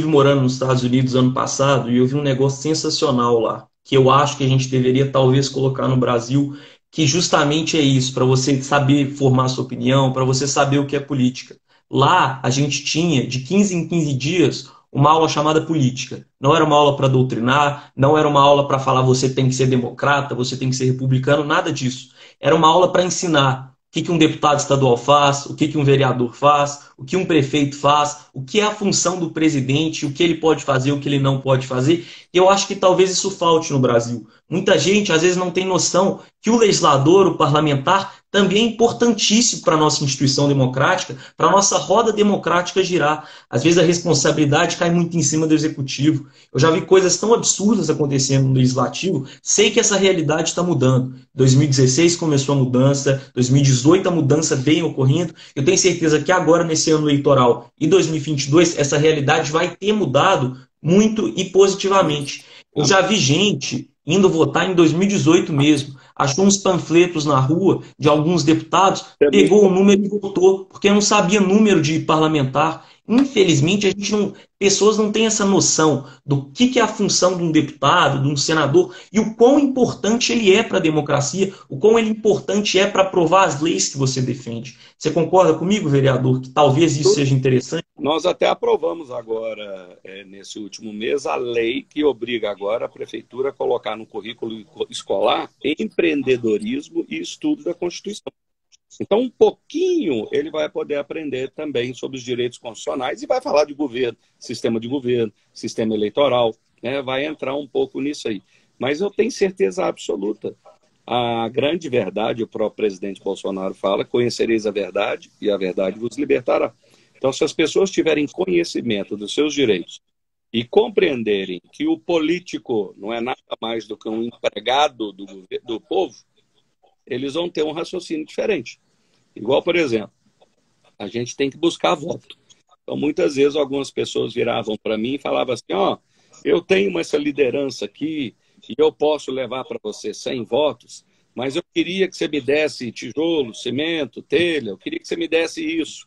morando nos Estados Unidos ano passado e eu vi um negócio sensacional lá, que eu acho que a gente deveria talvez colocar no Brasil, que justamente é isso, para você saber formar sua opinião, para você saber o que é política. Lá a gente tinha, de 15 em 15 dias, uma aula chamada política. Não era uma aula para doutrinar, não era uma aula para falar você tem que ser democrata, você tem que ser republicano, nada disso. Era uma aula para ensinar o que um deputado estadual faz, o que um vereador faz, o que um prefeito faz, o que é a função do presidente, o que ele pode fazer, o que ele não pode fazer. E eu acho que talvez isso falte no Brasil. Muita gente, às vezes, não tem noção que o legislador, o parlamentar, também é importantíssimo para a nossa instituição democrática, para a nossa roda democrática girar. Às vezes a responsabilidade cai muito em cima do executivo. Eu já vi coisas tão absurdas acontecendo no legislativo, sei que essa realidade está mudando. 2016 começou a mudança, 2018 a mudança vem ocorrendo. Eu tenho certeza que agora, nesse ano eleitoral e 2022, essa realidade vai ter mudado muito e positivamente. Eu já vi gente indo votar em 2018 mesmo, achou uns panfletos na rua de alguns deputados, pegou o número e votou, porque não sabia número de parlamentar. Infelizmente, pessoas não têm essa noção do que é a função de um deputado, de um senador, e o quão importante ele é para a democracia, o quão ele importante é para aprovar as leis que você defende. Você concorda comigo, vereador, que talvez isso seja interessante? Nós até aprovamos agora, nesse último mês, a lei que obriga agora a prefeitura a colocar no currículo escolar empreendedorismo e estudo da Constituição. Então, um pouquinho ele vai poder aprender também sobre os direitos constitucionais e vai falar de governo, sistema eleitoral, né? Vai entrar um pouco nisso aí. Mas eu tenho certeza absoluta. A grande verdade, o próprio presidente Bolsonaro fala, conhecereis a verdade e a verdade vos libertará. Então, se as pessoas tiverem conhecimento dos seus direitos e compreenderem que o político não é nada mais do que um empregado do povo, eles vão ter um raciocínio diferente. Igual, por exemplo, a gente tem que buscar voto. Então, muitas vezes, algumas pessoas viravam para mim e falavam assim, eu tenho essa liderança aqui e eu posso levar para você 100 votos, mas eu queria que você me desse tijolo, cimento, telha, eu queria que você me desse isso.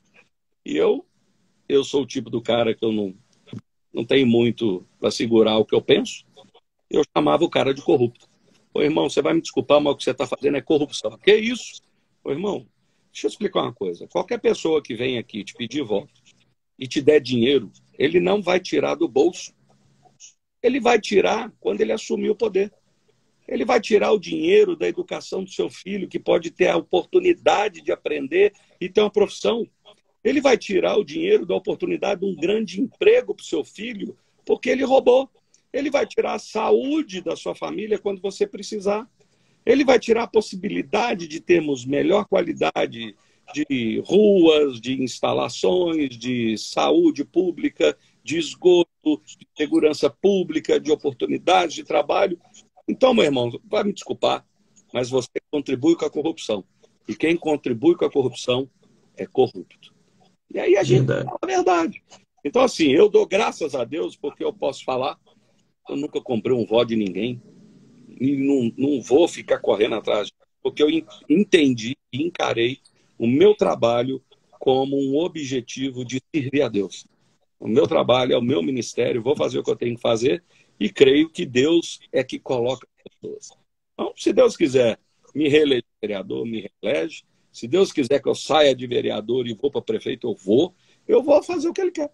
E eu sou o tipo do cara que eu não tenho muito para segurar o que eu penso. Eu chamava o cara de corrupto. Ô, irmão, você vai me desculpar, mas o que você está fazendo é corrupção. Que isso? Ô, irmão, deixa eu explicar uma coisa. Qualquer pessoa que vem aqui te pedir voto e te der dinheiro, ele não vai tirar do bolso. Ele vai tirar quando ele assumir o poder. Ele vai tirar o dinheiro da educação do seu filho, que pode ter a oportunidade de aprender e ter uma profissão. Ele vai tirar o dinheiro da oportunidade de um grande emprego para o seu filho, porque ele roubou. Ele vai tirar a saúde da sua família quando você precisar. Ele vai tirar a possibilidade de termos melhor qualidade de ruas, de instalações, de saúde pública, de esgoto, de segurança pública, de oportunidades de trabalho. Então, meu irmão, vai me desculpar, mas você contribui com a corrupção. E quem contribui com a corrupção é corrupto. E aí a gente fala a verdade. Então, assim, eu dou graças a Deus porque eu posso falar. Eu nunca comprei um voto de ninguém. E não vou ficar correndo atrás. Porque eu entendi e encarei o meu trabalho como um objetivo de servir a Deus. O meu trabalho é o meu ministério, vou fazer o que eu tenho que fazer e creio que Deus é que coloca as pessoas. Então, se Deus quiser me reeleger vereador, me reelege. Se Deus quiser que eu saia de vereador e vou para prefeito, eu vou fazer o que Ele quer.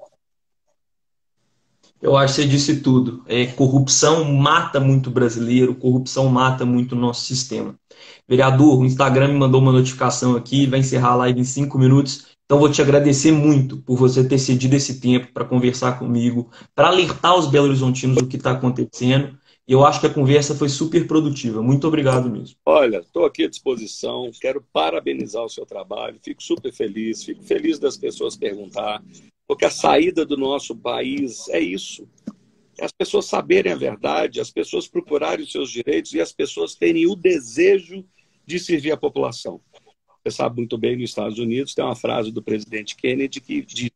Eu acho que você disse tudo. Corrupção mata muito brasileiro, corrupção mata muito o nosso sistema. Vereador, o Instagram me mandou uma notificação aqui, vai encerrar a live em 5 minutos. Então, vou te agradecer muito por você ter cedido esse tempo para conversar comigo, para alertar os belo-horizontinos do que está acontecendo. E eu acho que a conversa foi super produtiva. Muito obrigado mesmo. Olha, estou aqui à disposição, quero parabenizar o seu trabalho, fico super feliz, fico feliz das pessoas perguntar, porque a saída do nosso país é isso. É as pessoas saberem a verdade, as pessoas procurarem os seus direitos e as pessoas terem o desejo de servir a população. Você sabe muito bem, nos Estados Unidos tem uma frase do presidente Kennedy que diz: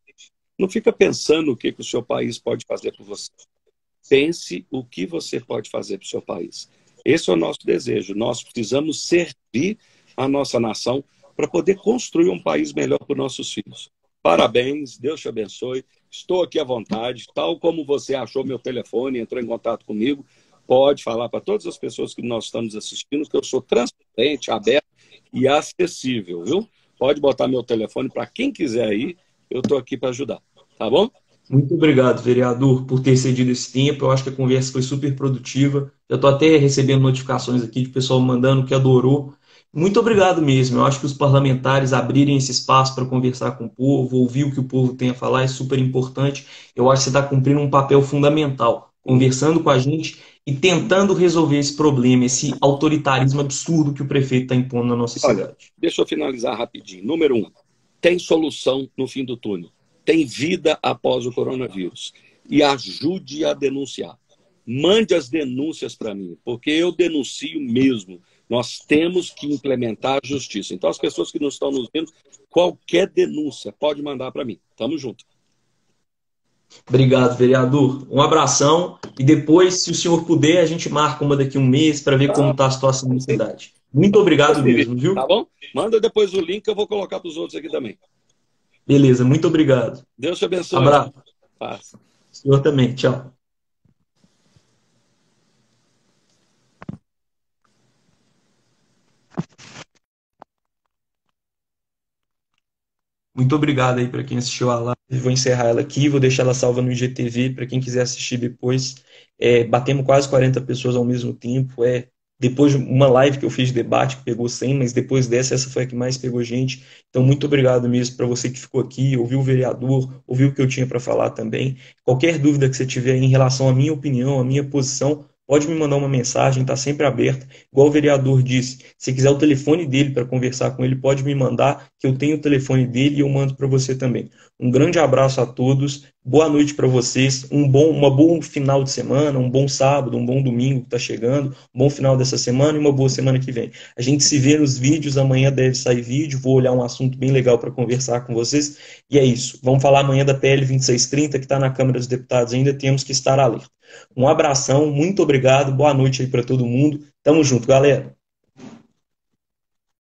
não fica pensando o que o seu país pode fazer por você. Pense o que você pode fazer para o seu país. Esse é o nosso desejo. Nós precisamos servir a nossa nação para poder construir um país melhor para os nossos filhos. Parabéns, Deus te abençoe. Estou aqui à vontade, tal como você achou meu telefone, entrou em contato comigo, pode falar para todas as pessoas que nós estamos assistindo que eu sou transparente, aberto e acessível, viu? Pode botar meu telefone para quem quiser aí, eu estou aqui para ajudar, tá bom? Muito obrigado, vereador, por ter cedido esse tempo. Eu acho que a conversa foi super produtiva. Eu estou até recebendo notificações aqui de pessoal mandando que adorou. Muito obrigado mesmo. Eu acho que os parlamentares abrirem esse espaço para conversar com o povo, ouvir o que o povo tem a falar é super importante. Eu acho que você está cumprindo um papel fundamental, conversando com a gente e tentando resolver esse problema, esse autoritarismo absurdo que o prefeito está impondo na nossa cidade. Olha, deixa eu finalizar rapidinho. Número 1, tem solução no fim do túnel. Tem vida após o coronavírus. E ajude a denunciar. Mande as denúncias para mim, porque eu denuncio mesmo. Nós temos que implementar a justiça. Então, as pessoas que não estão nos vendo, qualquer denúncia pode mandar para mim. Tamo junto. Obrigado, vereador. Um abração. E depois, se o senhor puder, a gente marca uma daqui a um mês para ver como está a situação na cidade. Muito obrigado mesmo, viu? Tá bom? Manda depois o link que eu vou colocar para os outros aqui também. Beleza, muito obrigado. Deus te abençoe. Abraço. Paz. O senhor também. Tchau. Muito obrigado aí para quem assistiu a live. Vou encerrar ela aqui, vou deixar ela salva no IGTV para quem quiser assistir depois. Batemos quase 40 pessoas ao mesmo tempo. Depois de uma live que eu fiz de debate, que pegou 100, mas depois dessa, essa foi a que mais pegou gente. Então, muito obrigado mesmo para você que ficou aqui, ouviu o vereador, ouviu o que eu tinha para falar também. Qualquer dúvida que você tiver em relação à minha opinião, à minha posição, pode me mandar uma mensagem, está sempre aberta. Igual o vereador disse, se quiser o telefone dele para conversar com ele, pode me mandar, que eu tenho o telefone dele e eu mando para você também. Um grande abraço a todos, boa noite para vocês, uma bom final de semana, um bom sábado, um bom domingo que está chegando, um bom final dessa semana e uma boa semana que vem. A gente se vê nos vídeos, amanhã deve sair vídeo, vou olhar um assunto bem legal para conversar com vocês, e é isso. Vamos falar amanhã da PL 2630, que está na Câmara dos Deputados ainda, temos que estar alerta. Um abração, muito obrigado, boa noite aí para todo mundo. Tamo junto, galera.